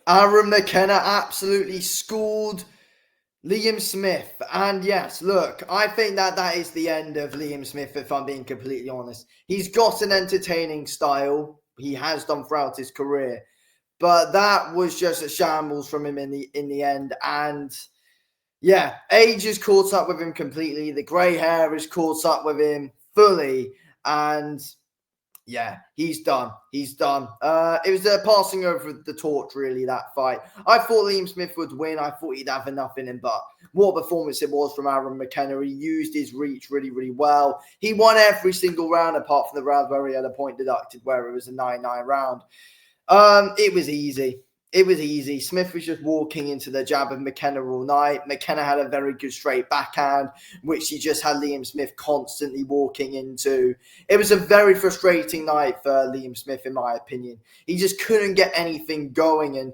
Aaron McKenna absolutely schooled Liam Smith. And yes, look, I think that is the end of Liam Smith, if I'm being completely honest. He's got an entertaining style. He has done throughout his career. But that was just a shambles from him in the end. And yeah, age has caught up with him completely. The grey hair has caught up with him fully. And yeah, he's done. He's done. It was a passing over the torch, really, that fight. I thought Liam Smith would win. I thought he'd have enough in him, but what a performance it was from Aaron McKenna. He used his reach really, really well. He won every single round apart from the round where he had a point deducted, where it was a 9-9 round. It was easy. It was easy. Smith was just walking into the jab of McKenna all night. McKenna had a very good straight backhand, which he just had Liam Smith constantly walking into. It was a very frustrating night for Liam Smith, in my opinion. He just couldn't get anything going. And,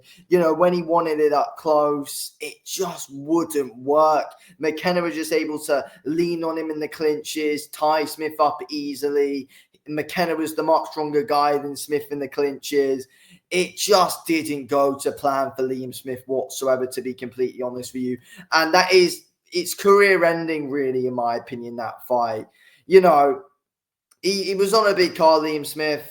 when he wanted it up close, it just wouldn't work. McKenna was just able to lean on him in the clinches, tie Smith up easily. McKenna was the much stronger guy than Smith in the clinches. It just didn't go to plan for Liam Smith whatsoever, to be completely honest with you. And it's career ending, really, in my opinion, that fight. He was on a big card, Liam Smith,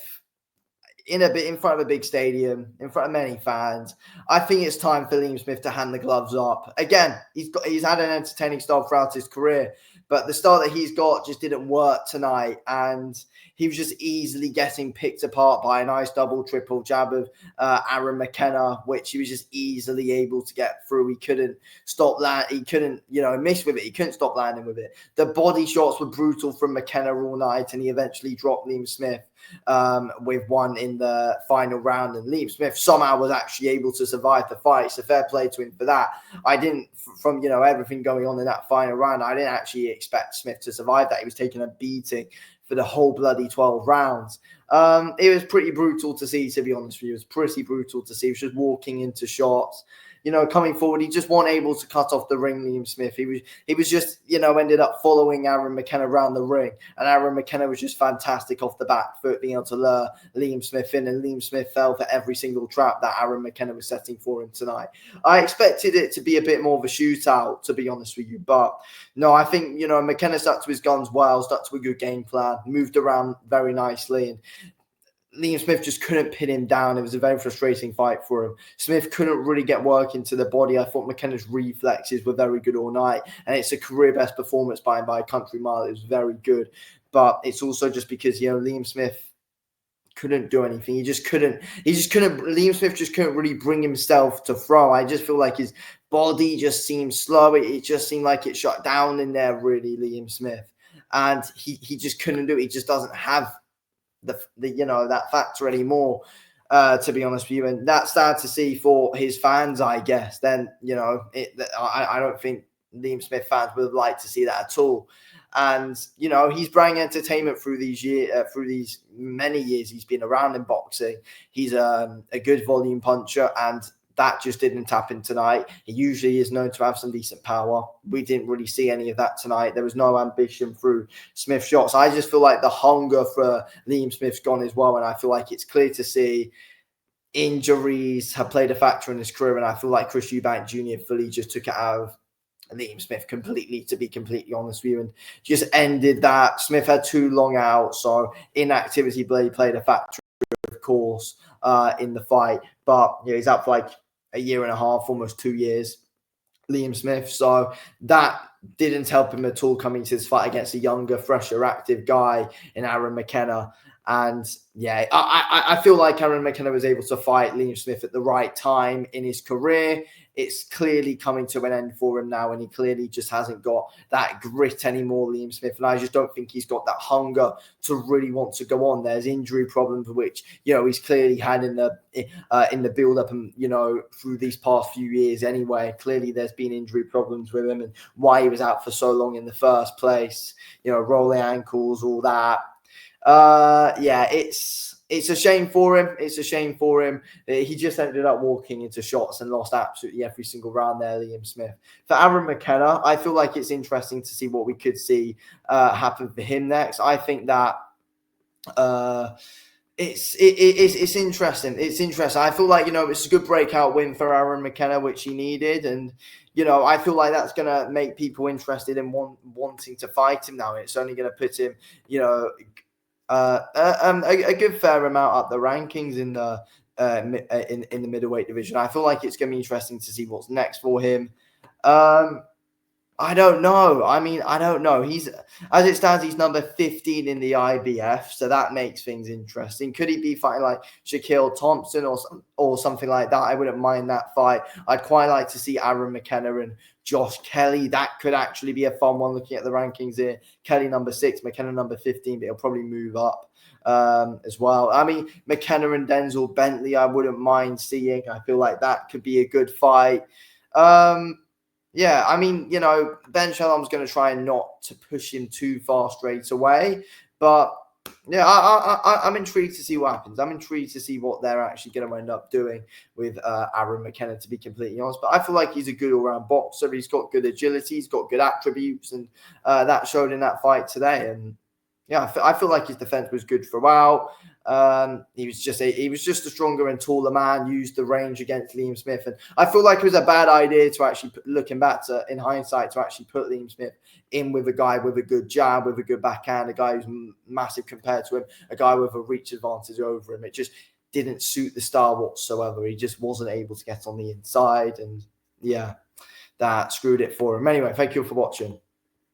in front of a big stadium, in front of many fans. I think it's time for Liam Smith to hand the gloves up. Again, he's had an entertaining style throughout his career, but the style that he's got just didn't work tonight, and he was just easily getting picked apart by a nice double, triple jab of Aaron McKenna, which he was just easily able to get through. He couldn't stop that. He couldn't, miss with it. He couldn't stop landing with it. The body shots were brutal from McKenna all night, and he eventually dropped Liam Smith with one in the final round. And Liam Smith somehow was actually able to survive the fight. So fair play to him for that. I didn't, from everything going on in that final round, I didn't actually expect Smith to survive that. He was taking a beating for the whole bloody 12 rounds. It was pretty brutal to see, to be honest with you. It was pretty brutal to see. He was just walking into shots. Coming forward, he just wasn't able to cut off the ring, Liam Smith. He was just, ended up following Aaron McKenna around the ring. And Aaron McKenna was just fantastic off the back foot, being able to lure Liam Smith in. And Liam Smith fell for every single trap that Aaron McKenna was setting for him tonight. I expected it to be a bit more of a shootout, to be honest with you. But no, I think, McKenna stuck to his guns well, stuck to a good game plan, moved around very nicely. And Liam Smith just couldn't pin him down. It was a very frustrating fight for him. Smith couldn't really get work into the body. I thought McKenna's reflexes were very good all night, and it's a career best performance by him by a country mile. It was very good, but it's also just because Liam Smith couldn't do anything. Liam Smith just couldn't really bring himself to throw. I just feel like his body just seemed slow. It just seemed like it shut down in there, really, Liam Smith, and he just couldn't do it. He just doesn't have the that factor anymore, to be honest with you, and that's sad to see for his fans, I guess. Then I don't think Liam Smith fans would have liked to see that at all. And he's bringing entertainment through these many years he's been around in boxing. He's a good volume puncher, and that just didn't happen tonight. He usually is known to have some decent power. We didn't really see any of that tonight. There was no ambition through Smith's shots. I just feel like the hunger for Liam Smith's gone as well, and I feel like it's clear to see injuries have played a factor in his career, and I feel like Chris Eubank Jr. fully just took it out of Liam Smith completely, to be completely honest with you, and just ended that. Smith had too long out, so inactivity played a factor, of course, in the fight. But he's out for like a year and a half, almost 2 years, Liam Smith. So that didn't help him at all coming to this fight against a younger, fresher, active guy in Aaron McKenna. And yeah, I feel like Aaron McKenna was able to fight Liam Smith at the right time in his career. It's clearly coming to an end for him now, and he clearly just hasn't got that grit anymore, Liam Smith. And I just don't think he's got that hunger to really want to go on. There's injury problems, which he's clearly had in the build up and through these past few years. Anyway, clearly there's been injury problems with him, and why he was out for so long in the first place. Rolling ankles, all that. Yeah, it's a shame for him. It's a shame for him. He just ended up walking into shots and lost absolutely every single round there, Liam Smith. For Aaron McKenna, I feel like it's interesting to see what we could see happen for him next. I think that it's interesting. It's interesting. I feel like, it's a good breakout win for Aaron McKenna, which he needed, and I feel like that's gonna make people interested in wanting to fight him now. It's only gonna put him, a good fair amount up the rankings in the in the middleweight division. I feel like it's gonna be interesting to see what's next for him. I don't know. I mean, I don't know. As it stands, he's number 15 in the IBF, so that makes things interesting. Could he be fighting like Shaquille Thompson or something like that? I wouldn't mind that fight. I'd quite like to see Aaron McKenna and Josh Kelly. That could actually be a fun one looking at the rankings here. Kelly number 6, McKenna number 15, but he'll probably move up as well. I mean, McKenna and Denzel Bentley, I wouldn't mind seeing. I feel like that could be a good fight. Yeah, I mean, Ben Shalom's going to try not to push him too far straight away. But, yeah, I'm intrigued to see what happens. I'm intrigued to see what they're actually going to end up doing with Aaron McKenna, to be completely honest. But I feel like he's a good all-round boxer. He's got good agility. He's got good attributes. And that showed in that fight today. And, yeah, I feel like his defense was good throughout. He was just a stronger and taller man, used the range against Liam Smith. And I feel like it was a bad idea to actually, looking back in hindsight, to actually put Liam Smith in with a guy with a good jab, with a good backhand, a guy who's massive compared to him, a guy with a reach advantage over him. It just didn't suit the style whatsoever. He just wasn't able to get on the inside. And yeah, that screwed it for him. Anyway, thank you for watching.